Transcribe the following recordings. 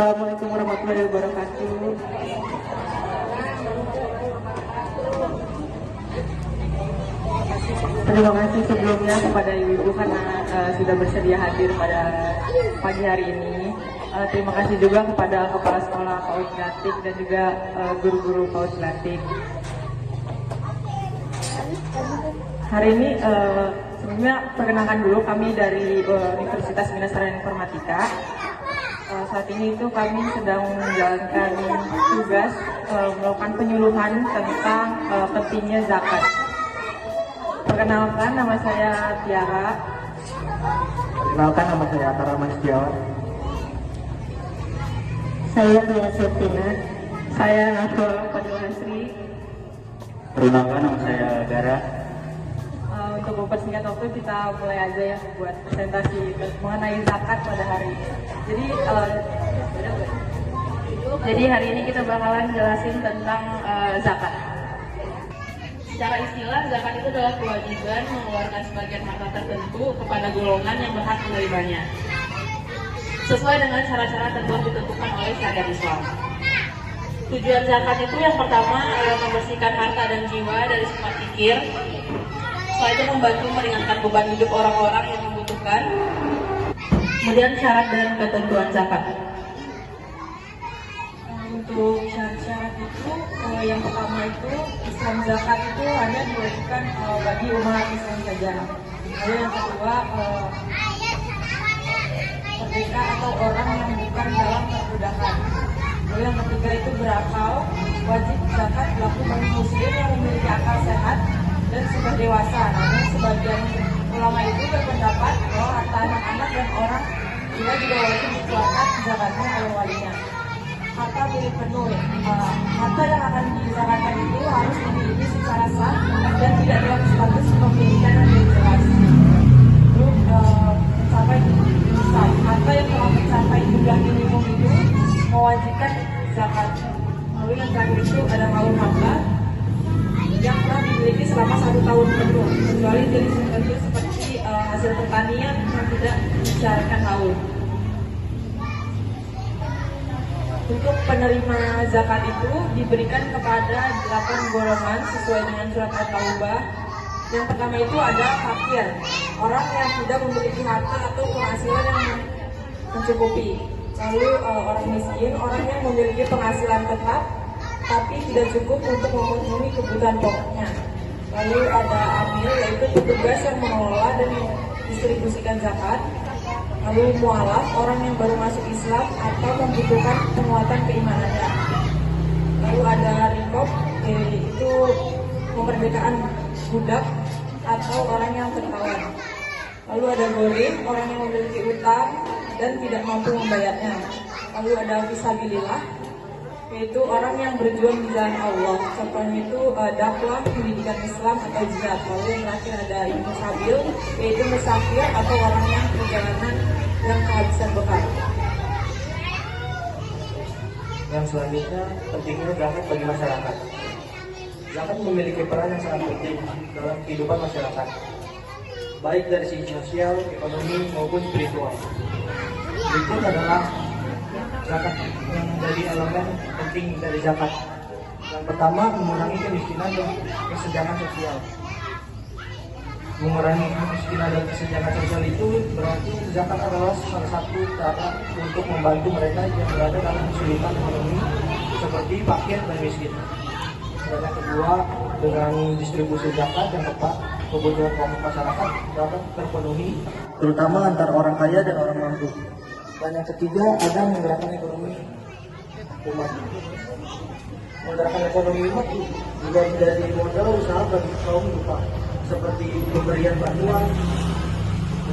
Assalamualaikum warahmatullahi wabarakatuh. Terima kasih sebelumnya kepada ibu-ibu karena sudah bersedia hadir pada pagi hari ini. Terima kasih juga kepada Kepala Sekolah PAUD Gratik dan juga guru-guru PAUD Gratik. Hari ini sebelumnya perkenalkan dulu kami dari Universitas Minas Raya Informatika. Saat ini itu kami sedang menjalankan tugas melakukan penyuluhan tentang pentingnya zakat. Perkenalkan, nama saya Tiara. Perkenalkan, nama saya Atara Setiawan. Saya Lia Septina. Saya Nafwa Fadil Hasri. Perkenalkan, nama saya Gara. Untuk mempersingkat waktu, kita mulai aja ya buat presentasi mengenai zakat pada hari ini. Jadi hari ini kita bakalan jelasin tentang zakat. Secara istilah, zakat itu adalah kewajiban mengeluarkan sebagian harta tertentu kepada golongan yang berhak menerimanya, sesuai dengan cara-cara tertentu ditentukan oleh syariat Islam. Tujuan zakat itu yang pertama adalah membersihkan harta dan jiwa dari sifat fikir. Setelah itu membantu meringankan beban hidup orang-orang yang membutuhkan. Kemudian syarat dan ketentuan zakat. Untuk syarat-syarat itu, yang pertama itu Islam zakat itu hanya diwajibkan bagi umat Islam saja. Lalu yang kedua, merdeka atau orang yang bukan dalam perbudakan. Lalu yang ketiga itu berakal, wajib zakat berlaku bagi muslim yang memiliki akal sehat dan sudah dewasa. Namun sebagian ulama itu berpendapat bahwa harta anak-anak dan orang tua juga wajib dikeluarkan zakatnya oleh walinya. Harta milik penuh, harta yang akan dizakatkan itu harus dimiliki secara sah dan tidak dalam status kepemilikan yang jelas. Lalu mencapai nisab, harta yang telah mencapai jumlah minimum itu mewajibkan zakat. Lalu yang terakhir itu ada kaum hamba yang telah dimiliki selama 1 tahun penuh, kecuali jenis tertentu seperti hasil pertanian yang tidak disyaratkan haul. Untuk penerima zakat itu diberikan kepada 8 golongan sesuai dengan surat At-Taubah. Yang pertama itu ada fakir, orang yang tidak memiliki harta atau penghasilan yang mencukupi. Lalu orang miskin, orang yang memiliki penghasilan tetap tapi tidak cukup untuk memenuhi kebutuhan pokoknya. Lalu ada amil, yaitu petugas yang mengelola dan mendistribusikan zakat. Lalu mualaf, orang yang baru masuk Islam atau membutuhkan penguatan keimanannya. Lalu ada rikob, yaitu kemerdekaan budak atau orang yang tertawan. Lalu ada gorim, orang yang memiliki utang dan tidak mampu membayarnya. Lalu ada fisabilillah, yaitu orang yang berjuang di jalan Allah. Contohnya itu dakwah, pendidikan Islam atau jihad. Lalu yang terakhir ada ilmu sabil, yaitu musafir atau orang yang perjalanan yang kehabisan bekal. Yang selanjutnya, pentingnya zakat bagi masyarakat. Zakat memiliki peran yang sangat penting dalam kehidupan masyarakat, baik dari sisi sosial, ekonomi, maupun spiritual. Berikut adalah zakat yang menjadi elemen penting dari zakat. Yang pertama, mengurangi kemiskinan dan kesenjangan sosial. Mengurangi kemiskinan dan kesenjangan sosial itu berarti zakat adalah salah satu cara untuk membantu mereka yang berada dalam kesulitan ekonomi seperti fakir dan miskin. Dan yang kedua, dengan distribusi zakat yang tepat, kebutuhan pokok masyarakat dapat terpenuhi, terutama antara orang kaya dan orang mampu. Dan yang ketiga, ada menggerakkan ekonomi umat. Menggerakkan ekonomi umat juga menjadi modal usaha bagi kaum duka, seperti pemberian bantuan,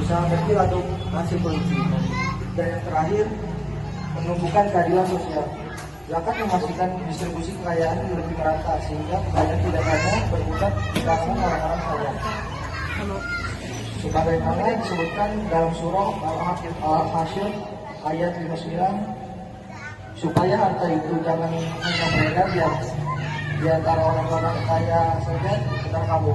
usaha kecil atau hasil produksi. Dan yang terakhir, menumbuhkan keadilan sosial. Zakat memastikan distribusi kekayaan lebih merata sehingga kekayaan tidak hanya berpusat di kalangan orang-orang kaya. Sebagaimana disebutkan dalam surah Al-Hasyr ayat 59, supaya harta itu jangan hanya beredar di antara orang-orang kaya saja, tetapi kamu.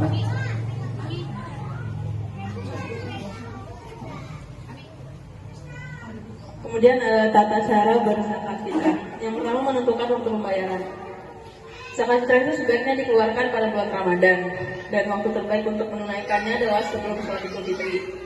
Kemudian tata cara berzakat fitrah. Yang pertama menentukan waktu pembayaran. Zakat fitrah itu sebaiknya dikeluarkan pada bulan Ramadan dan waktu terbaik untuk menunaikannya adalah sebelum sholat Idul Fitri.